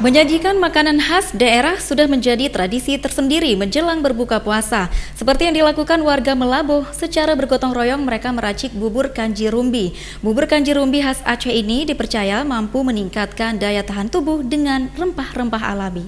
Menyajikan makanan khas daerah sudah menjadi tradisi tersendiri menjelang berbuka puasa. Seperti yang dilakukan warga Melabuh, secara bergotong royong mereka meracik bubur kanji rumbi. Bubur kanji rumbi khas Aceh ini dipercaya mampu meningkatkan daya tahan tubuh dengan rempah-rempah alami.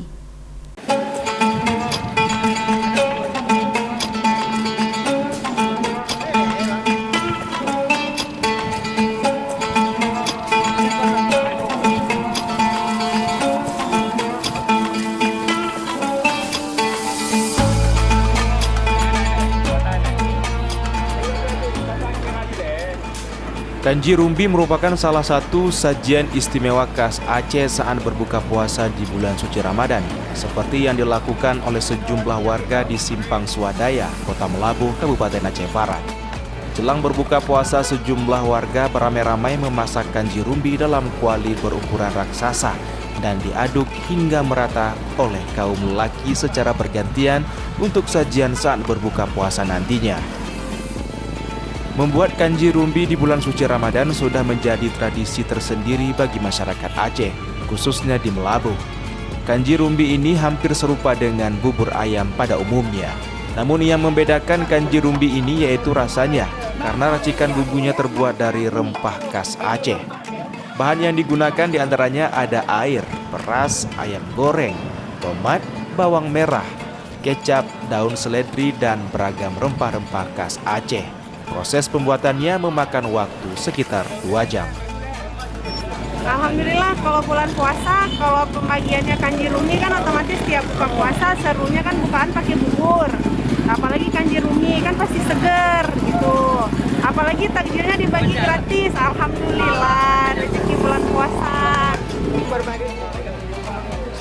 Kanji rumbi merupakan salah satu sajian istimewa khas Aceh saat berbuka puasa di bulan suci Ramadan, seperti yang dilakukan oleh sejumlah warga di Simpang Swadaya, Kota Melabuh, Kabupaten Aceh Barat. Jelang berbuka puasa, sejumlah warga beramai-ramai memasak kanji rumbi dalam kuali berukuran raksasa dan diaduk hingga merata oleh kaum lelaki secara bergantian untuk sajian saat berbuka puasa nantinya. Membuat kanji rumbi di bulan suci Ramadan sudah menjadi tradisi tersendiri bagi masyarakat Aceh, khususnya di Melabuh. Kanji rumbi ini hampir serupa dengan bubur ayam pada umumnya. Namun yang membedakan kanji rumbi ini yaitu rasanya, karena racikan bumbunya terbuat dari rempah khas Aceh. Bahan yang digunakan diantaranya ada air, beras, ayam goreng, tomat, bawang merah, kecap, daun seledri, dan beragam rempah-rempah khas Aceh. Proses pembuatannya memakan waktu sekitar 2 jam. Alhamdulillah kalau bulan puasa, kalau pembagiannya kanji rumbi kan otomatis tiap buka puasa serunya kan bukaan pakai bubur. Apalagi kanji rumbi kan pasti seger gitu. Apalagi takjilnya dibagi gratis. Alhamdulillah rezeki bulan puasa.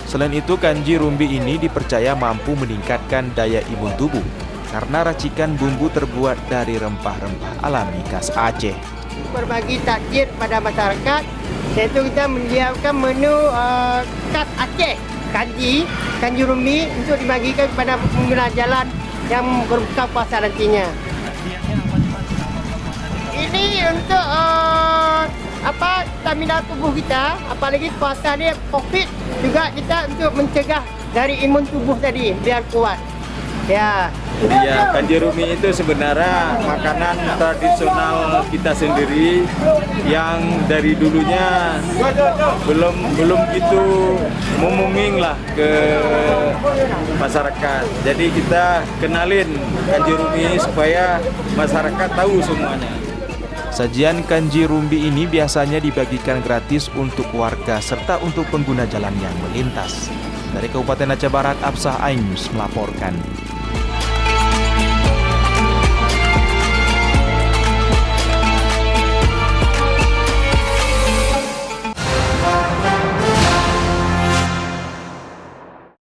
Selain itu, kanji rumbi ini dipercaya mampu meningkatkan daya imun tubuh karena racikan bumbu terbuat dari rempah-rempah alami khas Aceh. Berbagi takjil pada masyarakat, yaitu kita menyiapkan menu khas Aceh, kanji rumbi untuk dibagikan kepada pengguna jalan yang berbuka puasa nantinya. Ini untuk stamina tubuh kita, apalagi puasa ni COVID juga kita untuk mencegah dari imun tubuh tadi biar kuat. Ya, kanji rumbi itu sebenarnya makanan tradisional kita sendiri yang dari dulunya belum gitu booming lah ke masyarakat. Jadi kita kenalin kanji rumbi ini supaya masyarakat tahu semuanya. Sajian kanji rumbi ini biasanya dibagikan gratis untuk warga serta untuk pengguna jalan yang melintas. Dari Kabupaten Aceh Barat, Absah Ain News melaporkan.